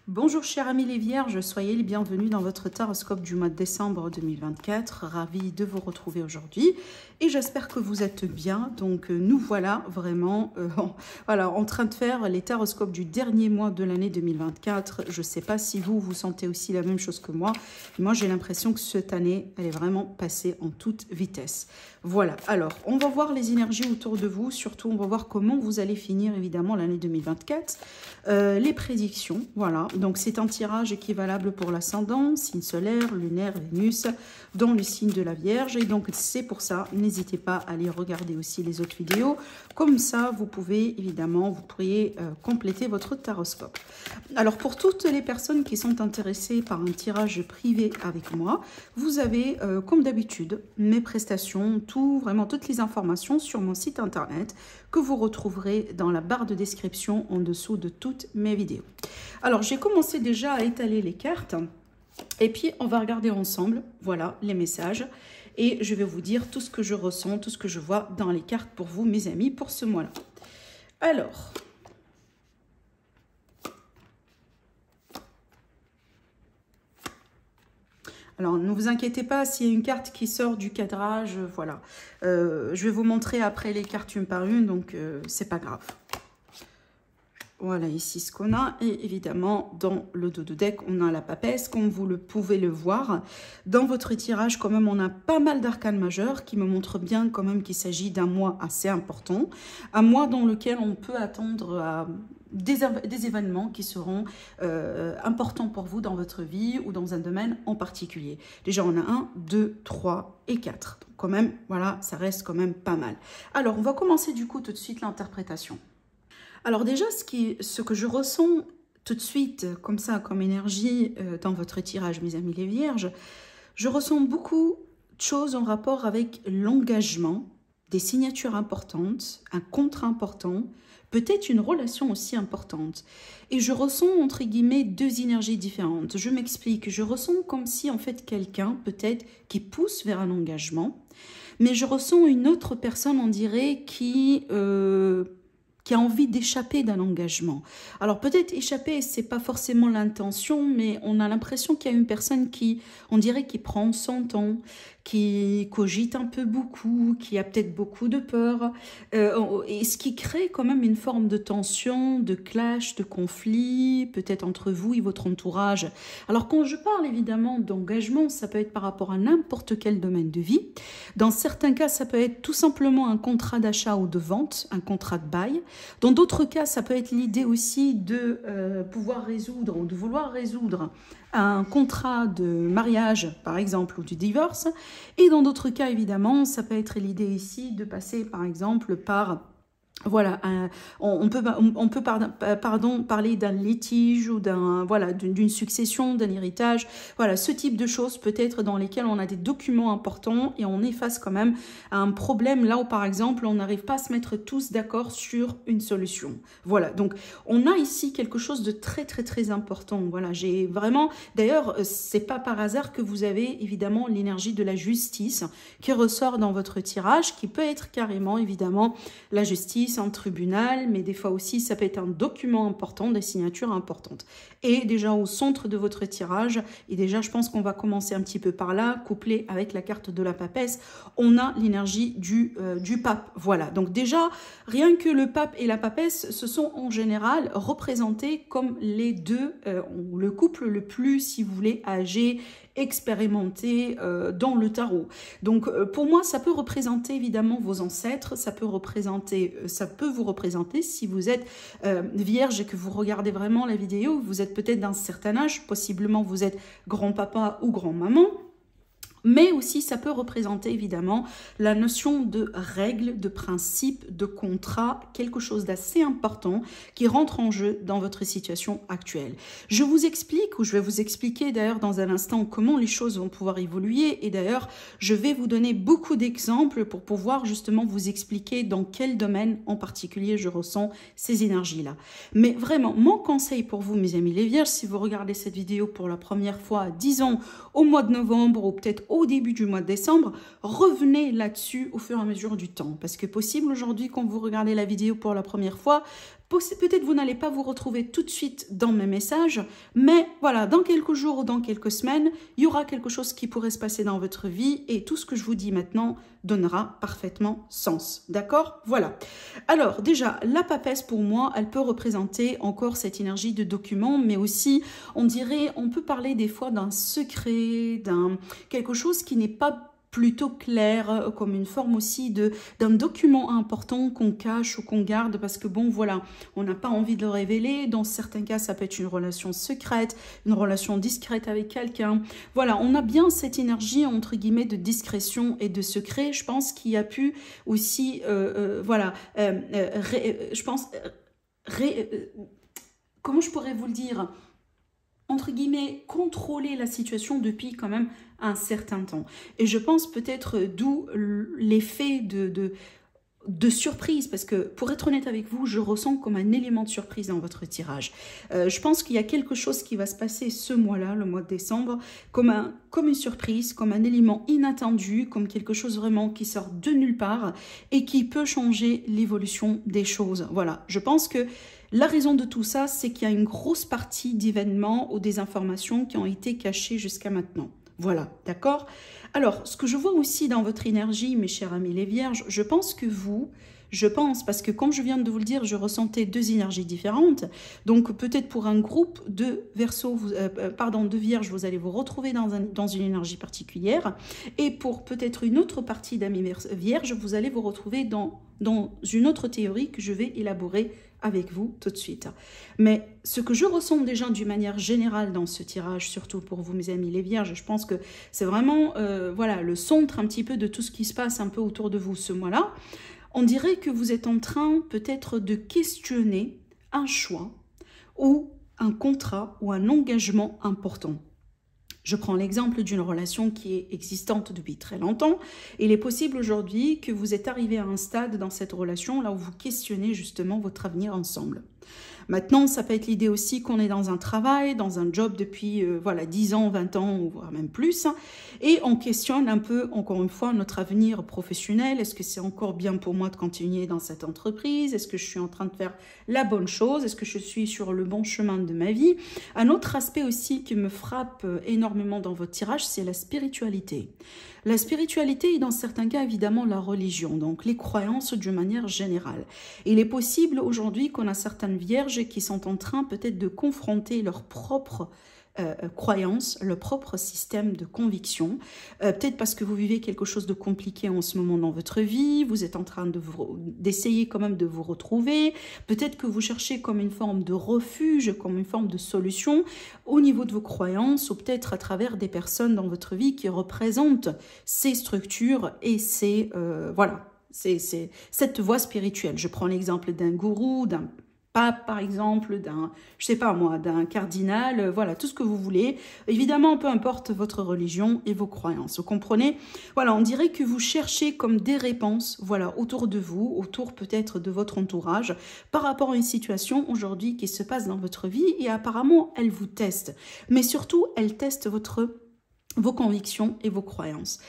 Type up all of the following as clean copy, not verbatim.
Bonjour chers amis les vierges, soyez les bienvenus dans votre taroscope du mois de décembre 2024. Ravi de vous retrouver aujourd'hui et j'espère que vous êtes bien. Donc nous voilà vraiment en train de faire les taroscopes du dernier mois de l'année 2024. Je ne sais pas si vous sentez aussi la même chose que moi. Moi j'ai l'impression que cette année elle est vraiment passée en toute vitesse. Voilà, alors on va voir les énergies autour de vous, surtout on va voir comment vous allez finir évidemment l'année 2024. Les prédictions, voilà. Donc, c'est un tirage équivalable pour l'ascendant, signe solaire, lunaire, Vénus, dans le signe de la Vierge. Et donc, c'est pour ça, n'hésitez pas à aller regarder aussi les autres vidéos. Comme ça, vous pourriez compléter votre taroscope. Alors, pour toutes les personnes qui sont intéressées par un tirage privé avec moi, vous avez, comme d'habitude, mes prestations, vraiment toutes les informations sur mon site internet que vous retrouverez dans la barre de description en dessous de toutes mes vidéos. Alors, j'ai commencé déjà à étaler les cartes et puis on va regarder ensemble, voilà, les messages et je vais vous dire tout ce que je ressens, tout ce que je vois dans les cartes pour vous, mes amis, pour ce mois-là. Alors, ne vous inquiétez pas s'il y a une carte qui sort du cadrage, voilà. Je vais vous montrer après les cartes une par une, donc c'est pas grave. Voilà ici ce qu'on a. Et évidemment, dans le dos de deck, on a la papesse, comme vous pouvez le voir. Dans votre tirage, quand même, on a pas mal d'arcanes majeurs qui me montrent bien quand même qu'il s'agit d'un mois assez important. Un mois dans lequel on peut attendre des événements qui seront importants pour vous dans votre vie ou dans un domaine en particulier. Déjà, on a 1, 2, 3 et 4. Donc, quand même, voilà, ça reste quand même pas mal. Alors, on va commencer du coup tout de suite l'interprétation. Alors déjà, ce que je ressens tout de suite, comme ça, comme énergie dans votre tirage, mes amis les vierges, je ressens beaucoup de choses en rapport avec l'engagement, des signatures importantes, un contrat important, peut-être une relation aussi importante. Et je ressens, entre guillemets, deux énergies différentes. Je m'explique, je ressens comme si, en fait, quelqu'un, peut-être, qui pousse vers un engagement, mais je ressens une autre personne, on dirait, qui a envie d'échapper d'un engagement. Alors peut-être échapper, c'est pas forcément l'intention, mais on a l'impression qu'il y a une personne qui, on dirait, qui prend son temps, qui cogite un peu beaucoup, qui a peut-être beaucoup de peur, et ce qui crée quand même une forme de tension, de clash, de conflit, peut-être entre vous et votre entourage. Alors quand je parle évidemment d'engagement, ça peut être par rapport à n'importe quel domaine de vie. Dans certains cas, ça peut être tout simplement un contrat d'achat ou de vente, un contrat de bail. Dans d'autres cas, ça peut être l'idée aussi de pouvoir résoudre ou de vouloir résoudre un contrat de mariage, par exemple, ou du divorce. Et dans d'autres cas, évidemment, ça peut être l'idée ici de passer, par exemple, par... Voilà, on peut parler d'un litige ou d'une succession, d'un héritage. Voilà, ce type de choses peut-être dans lesquelles on a des documents importants et on est face quand même à un problème là où par exemple on n'arrive pas à se mettre tous d'accord sur une solution. Voilà, donc on a ici quelque chose de très très très important. Voilà, j'ai vraiment, d'ailleurs c'est pas par hasard que vous avez évidemment l'énergie de la justice qui ressort dans votre tirage, qui peut être carrément évidemment la justice, un tribunal, mais des fois aussi ça peut être un document important, des signatures importantes. Et déjà au centre de votre tirage, et déjà je pense qu'on va commencer un petit peu par là, couplé avec la carte de la papesse, on a l'énergie du pape. Voilà, donc déjà rien que le pape et la papesse, ce sont en général représentés comme les deux, le couple le plus, si vous voulez, âgé, expérimenté dans le tarot. Donc pour moi ça peut représenter évidemment vos ancêtres, ça peut vous représenter si vous êtes vierge et que vous regardez vraiment la vidéo, vous êtes peut-être d'un certain âge, possiblement vous êtes grand-papa ou grand-maman. Mais aussi, ça peut représenter évidemment la notion de règle, de principe, de contrat, quelque chose d'assez important qui rentre en jeu dans votre situation actuelle. Je vous explique, ou je vais vous expliquer d'ailleurs dans un instant comment les choses vont pouvoir évoluer. Et d'ailleurs, je vais vous donner beaucoup d'exemples pour pouvoir justement vous expliquer dans quel domaine en particulier je ressens ces énergies-là. Mais vraiment, mon conseil pour vous, mes amis les vierges, si vous regardez cette vidéo pour la première fois, disons au mois de novembre ou peut-être au début du mois de décembre, revenez là-dessus au fur et à mesure du temps. Parce que possible aujourd'hui, quand vous regardez la vidéo pour la première fois, Peut-être vous n'allez pas vous retrouver tout de suite dans mes messages, mais voilà, dans quelques jours ou dans quelques semaines, il y aura quelque chose qui pourrait se passer dans votre vie et tout ce que je vous dis maintenant donnera parfaitement sens. D'accord? Voilà. Alors déjà, la papesse pour moi, elle peut représenter encore cette énergie de document, mais aussi, on dirait, on peut parler des fois d'un secret, d'un quelque chose qui n'est pas plutôt clair, comme une forme aussi d'un document important qu'on cache ou qu'on garde parce que bon voilà, on n'a pas envie de le révéler. Dans certains cas, ça peut être une relation secrète, une relation discrète avec quelqu'un. Voilà, on a bien cette énergie entre guillemets de discrétion et de secret. Je pense qu'il y a pu aussi, voilà, je pense, comment je pourrais vous le dire ? Entre guillemets, contrôler la situation depuis quand même un certain temps. Et je pense peut-être d'où l'effet de surprise, parce que pour être honnête avec vous, je ressens comme un élément de surprise dans votre tirage. Je pense qu'il y a quelque chose qui va se passer ce mois-là, le mois de décembre, comme une surprise, comme un élément inattendu, comme quelque chose vraiment qui sort de nulle part et qui peut changer l'évolution des choses. Voilà, je pense que la raison de tout ça, c'est qu'il y a une grosse partie d'événements ou des informations qui ont été cachées jusqu'à maintenant. Voilà, d'accord? Alors, ce que je vois aussi dans votre énergie, mes chers amis les vierges, je pense que vous, parce que comme je viens de vous le dire, je ressentais deux énergies différentes. Donc, peut-être pour un groupe de Verseau, de Vierge, vous allez vous retrouver dans une énergie particulière. Et pour peut-être une autre partie d'amis Vierge, vous allez vous retrouver dans une autre théorie que je vais élaborer avec vous tout de suite. Mais ce que je ressens déjà d'une manière générale dans ce tirage, surtout pour vous mes amis les vierges, je pense que c'est vraiment voilà, le centre un petit peu de tout ce qui se passe un peu autour de vous ce mois-là. On dirait que vous êtes en train peut-être de questionner un choix ou un contrat ou un engagement important. Je prends l'exemple d'une relation qui est existante depuis très longtemps. Il est possible aujourd'hui que vous êtes arrivé à un stade dans cette relation là où vous questionnez justement votre avenir ensemble. Maintenant, ça peut être l'idée aussi qu'on est dans un travail, dans un job depuis voilà, 10 ans, 20 ans, voire même plus. Et on questionne un peu, encore une fois, notre avenir professionnel. Est-ce que c'est encore bien pour moi de continuer dans cette entreprise? Est-ce que je suis en train de faire la bonne chose? Est-ce que je suis sur le bon chemin de ma vie? Un autre aspect aussi qui me frappe énormément dans votre tirage, c'est la spiritualité. La spiritualité est dans certains cas évidemment la religion, donc les croyances d'une manière générale. Il est possible aujourd'hui qu'on a certaines vierges qui sont en train peut-être de confronter leur propre croyances, le propre système de conviction. Peut-être parce que vous vivez quelque chose de compliqué en ce moment dans votre vie, vous êtes en train d'essayer quand même de vous retrouver, peut-être que vous cherchez comme une forme de refuge, comme une forme de solution au niveau de vos croyances, ou peut-être à travers des personnes dans votre vie qui représentent ces structures et ces, voilà, c'est cette voie spirituelle. Je prends l'exemple d'un gourou, d'un pape par exemple, je sais pas moi, d'un cardinal, voilà, tout ce que vous voulez. Évidemment, peu importe votre religion et vos croyances, vous comprenez? Voilà, on dirait que vous cherchez comme des réponses, voilà, autour de vous, autour peut-être de votre entourage, par rapport à une situation aujourd'hui qui se passe dans votre vie et apparemment, elle vous teste. Mais surtout, elle teste vos convictions et vos croyances.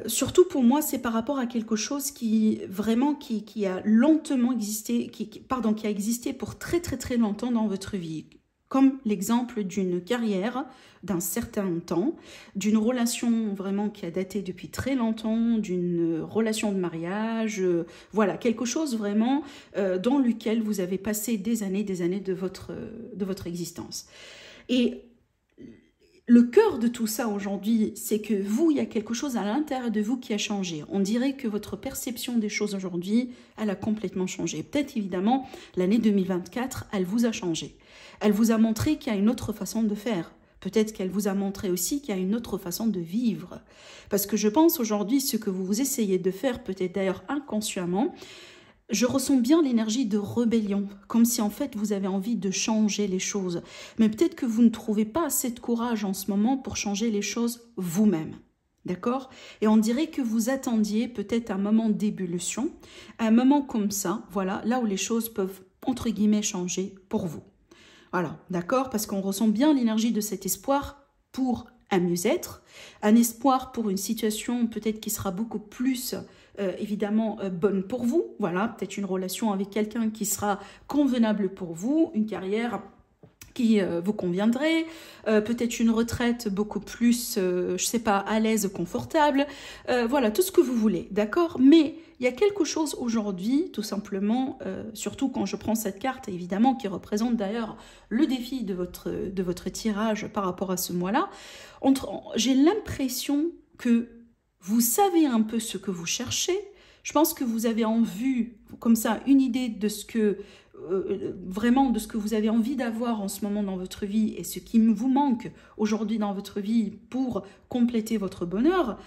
Surtout pour moi, c'est par rapport à quelque chose qui vraiment qui a lentement existé, qui a existé pour très très très longtemps dans votre vie. Comme l'exemple d'une carrière d'un certain temps, d'une relation vraiment qui a daté depuis très longtemps, d'une relation de mariage, voilà, quelque chose vraiment dans lequel vous avez passé des années de votre existence. Et le cœur de tout ça aujourd'hui, c'est que vous, il y a quelque chose à l'intérieur de vous qui a changé. On dirait que votre perception des choses aujourd'hui, elle a complètement changé. Peut-être évidemment, l'année 2024, elle vous a changé. Elle vous a montré qu'il y a une autre façon de faire. Peut-être qu'elle vous a montré aussi qu'il y a une autre façon de vivre. Parce que je pense aujourd'hui, ce que vous essayez de faire, peut-être d'ailleurs inconsciemment, je ressens bien l'énergie de rébellion, comme si en fait vous avez envie de changer les choses. Mais peut-être que vous ne trouvez pas assez de courage en ce moment pour changer les choses vous-même. D'accord? Et on dirait que vous attendiez peut-être un moment d'ébullition, un moment comme ça, voilà, là où les choses peuvent, entre guillemets, changer pour vous. Voilà, d'accord? Parce qu'on ressent bien l'énergie de cet espoir pour un mieux-être, un espoir pour une situation peut-être qui sera beaucoup plus évidemment bonne pour vous. Voilà, peut-être une relation avec quelqu'un qui sera convenable pour vous, une carrière qui vous conviendrait, peut-être une retraite beaucoup plus, je sais pas, à l'aise, confortable, voilà, tout ce que vous voulez, d'accord? Mais il y a quelque chose aujourd'hui, tout simplement, surtout quand je prends cette carte, évidemment, qui représente d'ailleurs le défi de votre tirage par rapport à ce mois-là, j'ai l'impression que vous savez un peu ce que vous cherchez. Je pense que vous avez en vue, comme ça, une idée de ce que vraiment de ce que vous avez envie d'avoir en ce moment dans votre vie et ce qui vous manque aujourd'hui dans votre vie pour compléter votre bonheur,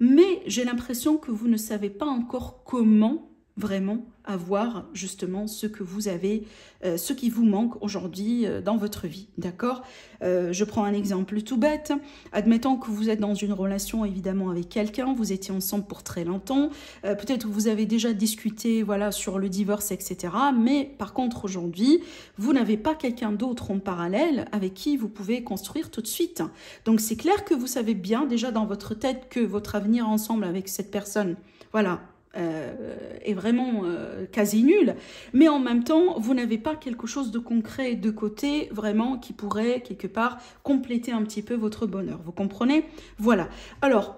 mais j'ai l'impression que vous ne savez pas encore comment vraiment avoir justement ce que vous avez, ce qui vous manque aujourd'hui dans votre vie, d'accord? Je prends un exemple tout bête. Admettons que vous êtes dans une relation évidemment avec quelqu'un, vous étiez ensemble pour très longtemps, peut-être que vous avez déjà discuté voilà, sur le divorce, etc. Mais par contre aujourd'hui, vous n'avez pas quelqu'un d'autre en parallèle avec qui vous pouvez construire tout de suite. Donc c'est clair que vous savez bien déjà dans votre tête que votre avenir ensemble avec cette personne, voilà, est vraiment quasi nul, mais en même temps, vous n'avez pas quelque chose de concret de côté, vraiment, qui pourrait, quelque part, compléter un petit peu votre bonheur. Vous comprenez? Voilà. Alors,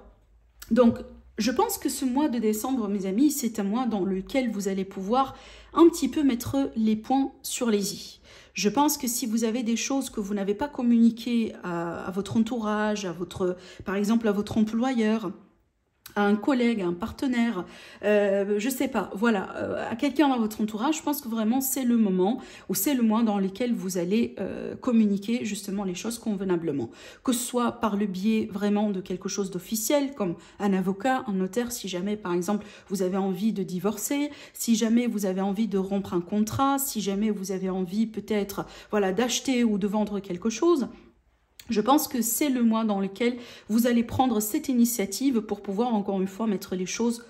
donc, je pense que ce mois de décembre, mes amis, c'est un mois dans lequel vous allez pouvoir un petit peu mettre les points sur les i. Je pense que si vous avez des choses que vous n'avez pas communiquées à votre entourage, par exemple à votre employeur, à un collègue, à un partenaire, je sais pas, voilà, à quelqu'un dans votre entourage, je pense que vraiment c'est le moment ou c'est le mois dans lequel vous allez communiquer justement les choses convenablement. Que ce soit par le biais vraiment de quelque chose d'officiel, comme un avocat, un notaire, si jamais par exemple vous avez envie de divorcer, si jamais vous avez envie de rompre un contrat, si jamais vous avez envie peut-être voilà, d'acheter ou de vendre quelque chose. Je pense que c'est le mois dans lequel vous allez prendre cette initiative pour pouvoir encore une fois mettre les choses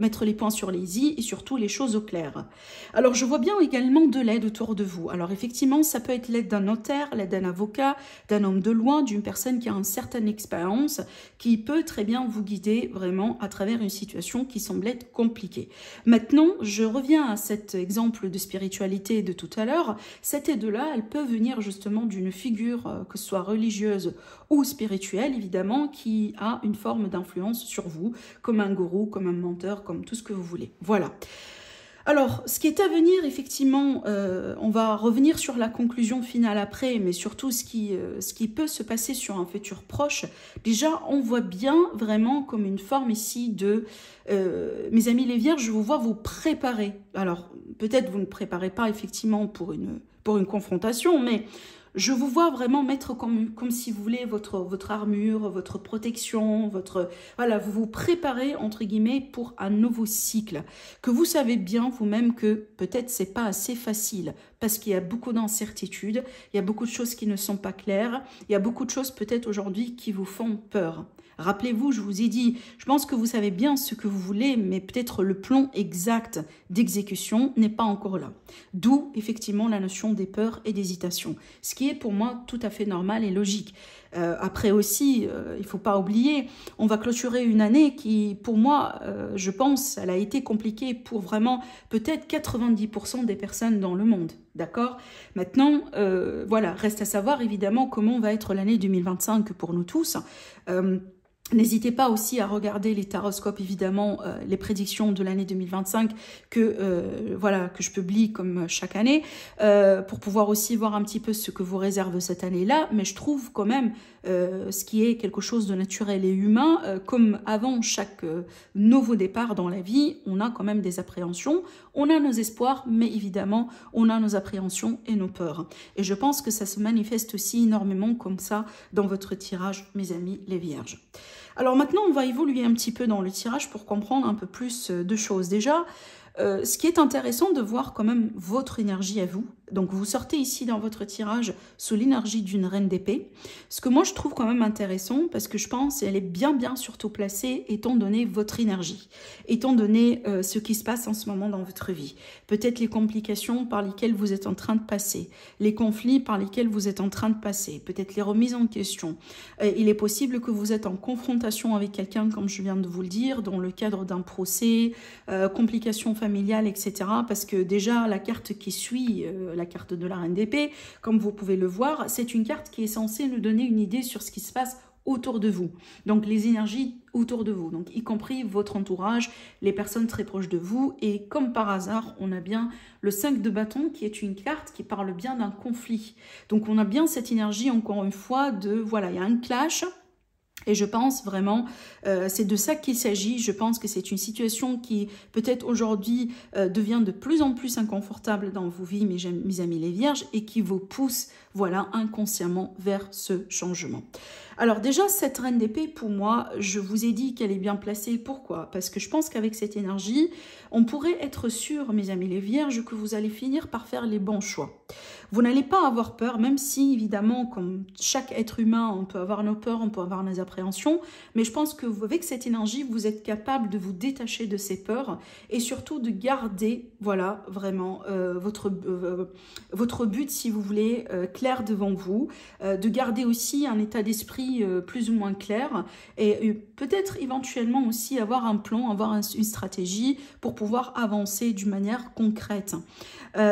mettre les points sur les i et surtout les choses au clair. Alors je vois bien également de l'aide autour de vous. Alors effectivement ça peut être l'aide d'un notaire, l'aide d'un avocat, d'un homme de loin, d'une personne qui a une certaine expérience qui peut très bien vous guider vraiment à travers une situation qui semble être compliquée. Maintenant je reviens à cet exemple de spiritualité de tout à l'heure. Cette aide-là elle peut venir justement d'une figure que ce soit religieuse ou spirituelle évidemment qui a une forme d'influence sur vous comme un gourou, comme un menteur, comme tout ce que vous voulez. Voilà. Alors, ce qui est à venir, effectivement, on va revenir sur la conclusion finale après, mais surtout ce qui peut se passer sur un futur proche. Déjà, on voit bien vraiment comme une forme ici de... mes amis les vierges, je vous vois vous préparer. Alors, peut-être vous ne préparez pas effectivement pour une confrontation, mais... je vous vois vraiment mettre comme si vous voulez votre armure, votre protection, voilà, vous vous préparez entre guillemets pour un nouveau cycle que vous savez bien vous-même que peut-être c'est pas assez facile parce qu'il y a beaucoup d'incertitudes, il y a beaucoup de choses qui ne sont pas claires, il y a beaucoup de choses peut-être aujourd'hui qui vous font peur. Rappelez-vous, je vous ai dit, je pense que vous savez bien ce que vous voulez, mais peut-être le plan exact d'exécution n'est pas encore là. D'où, effectivement, la notion des peurs et d'hésitation. Ce qui est pour moi tout à fait normal et logique. Après aussi, il ne faut pas oublier, on va clôturer une année qui, pour moi, je pense, elle a été compliquée pour vraiment peut-être 90% des personnes dans le monde. D'accord? Maintenant, voilà, reste à savoir évidemment comment va être l'année 2025 pour nous tous. N'hésitez pas aussi à regarder les taroscopes, évidemment, les prédictions de l'année 2025 voilà, que je publie comme chaque année, pour pouvoir aussi voir un petit peu ce que vous réserve cette année-là. Mais je trouve quand même ce qui est quelque chose de naturel et humain, comme avant chaque nouveau départ dans la vie, on a quand même des appréhensions, on a nos espoirs, mais évidemment, on a nos appréhensions et nos peurs. Et je pense que ça se manifeste aussi énormément comme ça dans votre tirage, mes amis les vierges. Alors maintenant, on va évoluer un petit peu dans le tirage pour comprendre un peu plus de choses. Déjà, ce qui est intéressant de voir quand même votre énergie à vous, Donc, vous sortez ici dans votre tirage sous l'énergie d'une reine d'épée. Ce que moi, je trouve quand même intéressant, parce que je pense qu'elle est bien surtout placée, étant donné votre énergie, étant donné ce qui se passe en ce moment dans votre vie. Peut-être les complications par lesquelles vous êtes en train de passer, les conflits par lesquels vous êtes en train de passer, peut-être les remises en question. Il est possible que vous êtes en confrontation avec quelqu'un, comme je viens de vous le dire, dans le cadre d'un procès, complications familiales, etc. Parce que déjà, la carte qui suit... la carte de la reine d'épée, comme vous pouvez le voir, c'est une carte qui est censée nous donner une idée sur ce qui se passe autour de vous. Donc les énergies autour de vous, donc y compris votre entourage, les personnes très proches de vous. Et comme par hasard, on a bien le 5 de bâton qui est une carte qui parle bien d'un conflit. Donc on a bien cette énergie, encore une fois, de voilà, il y a un clash. Et je pense vraiment, c'est de ça qu'il s'agit. Je pense que c'est une situation qui peut-être aujourd'hui devient de plus en plus inconfortable dans vos vies, mes amis les vierges, et qui vous pousse, voilà, inconsciemment vers ce changement. Alors déjà, cette reine d'épée, pour moi, je vous ai dit qu'elle est bien placée. Pourquoi? Parce que je pense qu'avec cette énergie, on pourrait être sûr, mes amis les vierges, que vous allez finir par faire les bons choix. Vous n'allez pas avoir peur, même si, évidemment, comme chaque être humain, on peut avoir nos peurs, on peut avoir nos appréhensions, mais je pense que avec cette énergie, vous êtes capable de vous détacher de ces peurs et surtout de garder, voilà, vraiment votre but, si vous voulez, clair devant vous, de garder aussi un état d'esprit plus ou moins clair et peut-être éventuellement aussi avoir un plan, avoir une stratégie pour pouvoir avancer d'une manière concrète.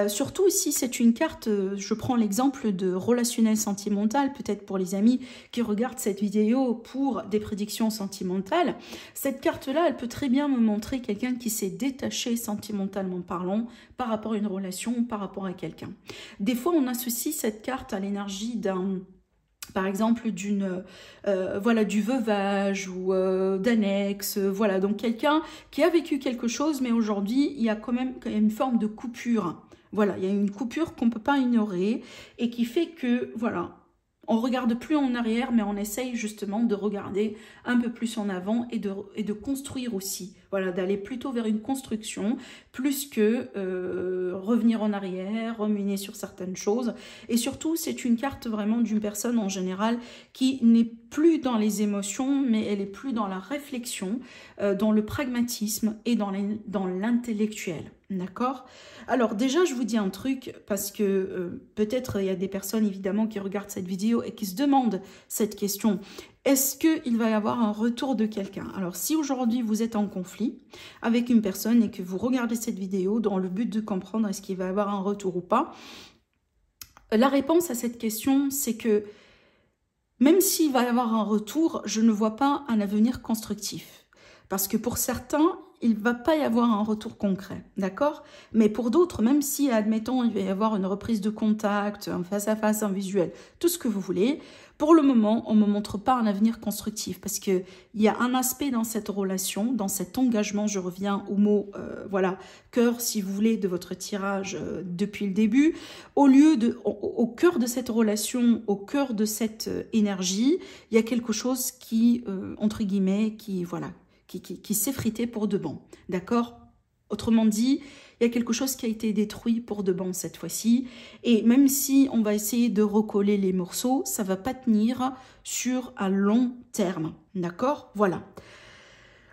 Surtout ici, c'est une carte, je prends l'exemple de relationnel sentimental, peut-être pour les amis qui regardent cette vidéo pour des prédictions sentimentales. Cette carte-là, elle peut très bien me montrer quelqu'un qui s'est détaché sentimentalement parlant par rapport à une relation, par rapport à quelqu'un. Des fois, on associe cette carte à l'énergie d'un... par exemple voilà, du veuvage ou d'annexe, voilà, donc quelqu'un qui a vécu quelque chose, mais aujourd'hui il y a quand même une forme de coupure, voilà, il y a une coupure qu'on ne peut pas ignorer et qui fait que, voilà, on ne regarde plus en arrière, mais on essaye justement de regarder un peu plus en avant et de construire aussi. Voilà, d'aller plutôt vers une construction plus que revenir en arrière, ruminer sur certaines choses. Et surtout, c'est une carte vraiment d'une personne en général qui n'est plus dans les émotions, mais elle est plus dans la réflexion, dans le pragmatisme et dans l'intellectuel. D'accord? Alors déjà, je vous dis un truc, parce que peut-être il y a des personnes évidemment qui regardent cette vidéo et qui se demandent cette question. Est-ce qu'il va y avoir un retour de quelqu'un? Alors si aujourd'hui vous êtes en conflit avec une personne et que vous regardez cette vidéo dans le but de comprendre est-ce qu'il va y avoir un retour ou pas, la réponse à cette question, c'est que même s'il va y avoir un retour, je ne vois pas un avenir constructif. Parce que pour certains, il ne va pas y avoir un retour concret, d'accord? Mais pour d'autres, même si, admettons, il va y avoir une reprise de contact, un face-à-face, un visuel, tout ce que vous voulez, pour le moment, on ne me montre pas un avenir constructif parce qu'il y a un aspect dans cette relation, dans cet engagement, je reviens au mot, voilà, cœur, si vous voulez, de votre tirage depuis le début. Au cœur de cette relation, au cœur de cette énergie, il y a quelque chose qui, entre guillemets, qui s'effritait pour de bon, d'accord? Autrement dit, il y a quelque chose qui a été détruit pour de bon cette fois-ci. Et même si on va essayer de recoller les morceaux, ça ne va pas tenir sur un long terme, d'accord? Voilà.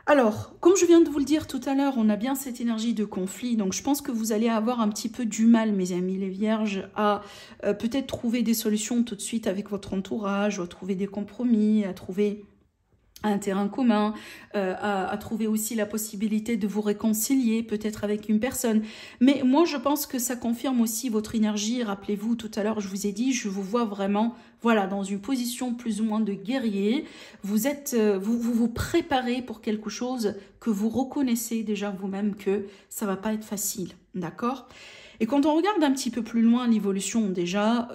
Alors, comme je viens de vous le dire tout à l'heure, on a bien cette énergie de conflit. Donc, je pense que vous allez avoir un petit peu du mal, mes amis les vierges, à peut-être trouver des solutions tout de suite avec votre entourage, à trouver des compromis, à trouver un terrain commun, à trouver aussi la possibilité de vous réconcilier peut-être avec une personne. Mais moi, je pense que ça confirme aussi votre énergie. Rappelez-vous, tout à l'heure, je vous ai dit, je vous vois vraiment, voilà, dans une position plus ou moins de guerrier. Vous êtes, vous préparez pour quelque chose que vous reconnaissez déjà vous-même que ça va pas être facile, d'accord ? Et quand on regarde un petit peu plus loin l'évolution, déjà,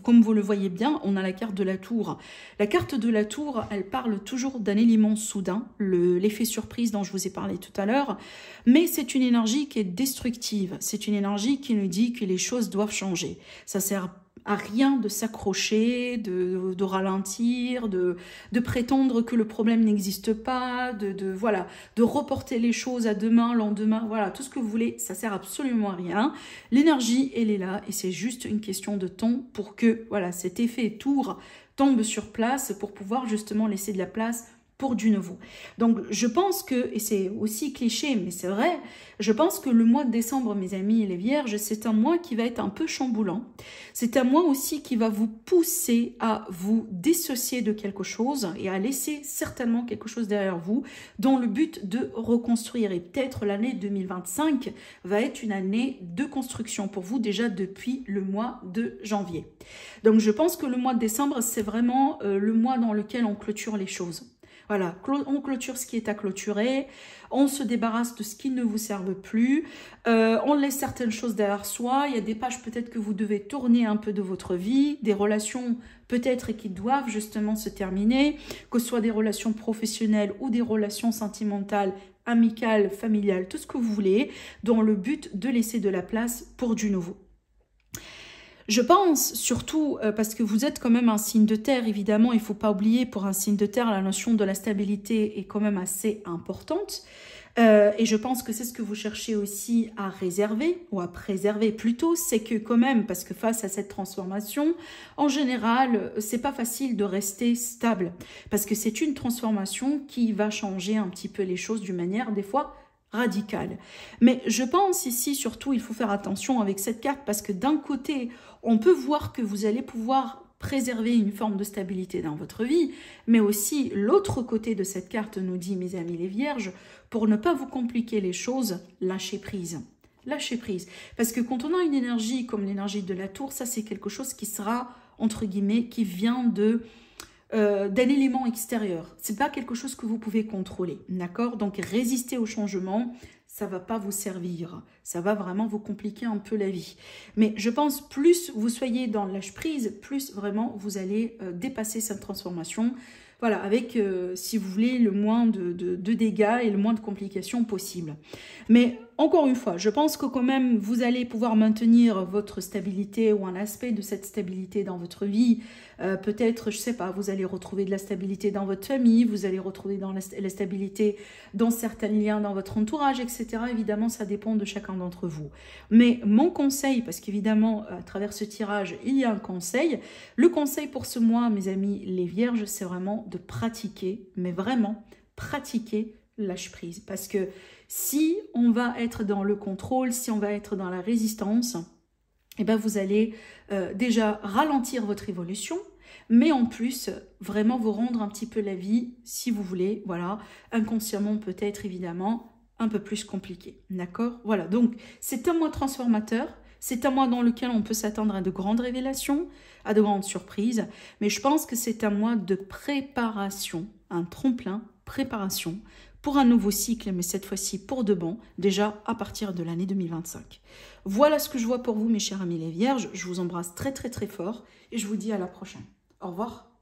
comme vous le voyez bien, on a la carte de la tour. La carte de la tour, elle parle toujours d'un élément soudain, l'effet surprise dont je vous ai parlé tout à l'heure, mais c'est une énergie qui est destructive. C'est une énergie qui nous dit que les choses doivent changer. Ça sert à rien de s'accrocher, de ralentir, de prétendre que le problème n'existe pas, voilà, de reporter les choses à demain, lendemain, voilà, tout ce que vous voulez, ça sert absolument à rien. L'énergie, elle est là et c'est juste une question de temps pour que, voilà, cet effet tour tombe sur place pour pouvoir justement laisser de la place pour du nouveau. Donc, je pense que, et c'est aussi cliché, mais c'est vrai, je pense que le mois de décembre, mes amis et les vierges, c'est un mois qui va être un peu chamboulant. C'est un mois aussi qui va vous pousser à vous dissocier de quelque chose et à laisser certainement quelque chose derrière vous dans le but de reconstruire. Et peut-être l'année 2025 va être une année de construction pour vous déjà depuis le mois de janvier. Donc, je pense que le mois de décembre, c'est vraiment le mois dans lequel on clôture les choses. Voilà, on clôture ce qui est à clôturer, on se débarrasse de ce qui ne vous serve plus, on laisse certaines choses derrière soi, il y a des pages peut-être que vous devez tourner un peu de votre vie, des relations peut-être qui doivent justement se terminer, que ce soit des relations professionnelles ou des relations sentimentales, amicales, familiales, tout ce que vous voulez, dans le but de laisser de la place pour du nouveau. Je pense surtout, parce que vous êtes quand même un signe de terre, évidemment, il ne faut pas oublier, pour un signe de terre, la notion de la stabilité est quand même assez importante. Et je pense que c'est ce que vous cherchez aussi à réserver, ou à préserver plutôt, c'est que quand même, parce que face à cette transformation, en général, c'est pas facile de rester stable, parce que c'est une transformation qui va changer un petit peu les choses d'une manière, des fois, radicale. Mais je pense ici, surtout, il faut faire attention avec cette carte parce que d'un côté, on peut voir que vous allez pouvoir préserver une forme de stabilité dans votre vie, mais aussi l'autre côté de cette carte nous dit, mes amis les vierges, pour ne pas vous compliquer les choses, lâchez prise. Lâchez prise. Parce que quand on a une énergie comme l'énergie de la tour, ça c'est quelque chose qui sera, entre guillemets, qui vient d'un élément extérieur. C'est pas quelque chose que vous pouvez contrôler, d'accord? Donc résister au changement, ça va pas vous servir, ça va vraiment vous compliquer un peu la vie. Mais je pense plus vous soyez dans le lâche prise, plus vraiment vous allez dépasser cette transformation. Voilà, avec, si vous voulez, le moins de dégâts et le moins de complications possible. Mais encore une fois, je pense que quand même, vous allez pouvoir maintenir votre stabilité ou un aspect de cette stabilité dans votre vie. Peut-être, je ne sais pas, vous allez retrouver de la stabilité dans votre famille, vous allez retrouver la stabilité dans certains liens dans votre entourage, etc. Évidemment, ça dépend de chacun d'entre vous. Mais mon conseil, parce qu'évidemment, à travers ce tirage, il y a un conseil. Le conseil pour ce mois, mes amis les vierges, c'est vraiment de pratiquer, mais vraiment pratiquer lâche prise. Parce que si on va être dans le contrôle, si on va être dans la résistance, eh ben vous allez déjà ralentir votre évolution, mais en plus, vraiment vous rendre un petit peu la vie, si vous voulez, voilà, inconsciemment peut-être évidemment, un peu plus compliqué, d'accord? Voilà, donc c'est un mois transformateur, c'est un mois dans lequel on peut s'attendre à de grandes révélations, à de grandes surprises, mais je pense que c'est un mois de préparation, un tremplin, préparation, pour un nouveau cycle, mais cette fois-ci pour de bon, déjà à partir de l'année 2025. Voilà ce que je vois pour vous, mes chers amis les vierges. Je vous embrasse très très très fort et je vous dis à la prochaine. Au revoir.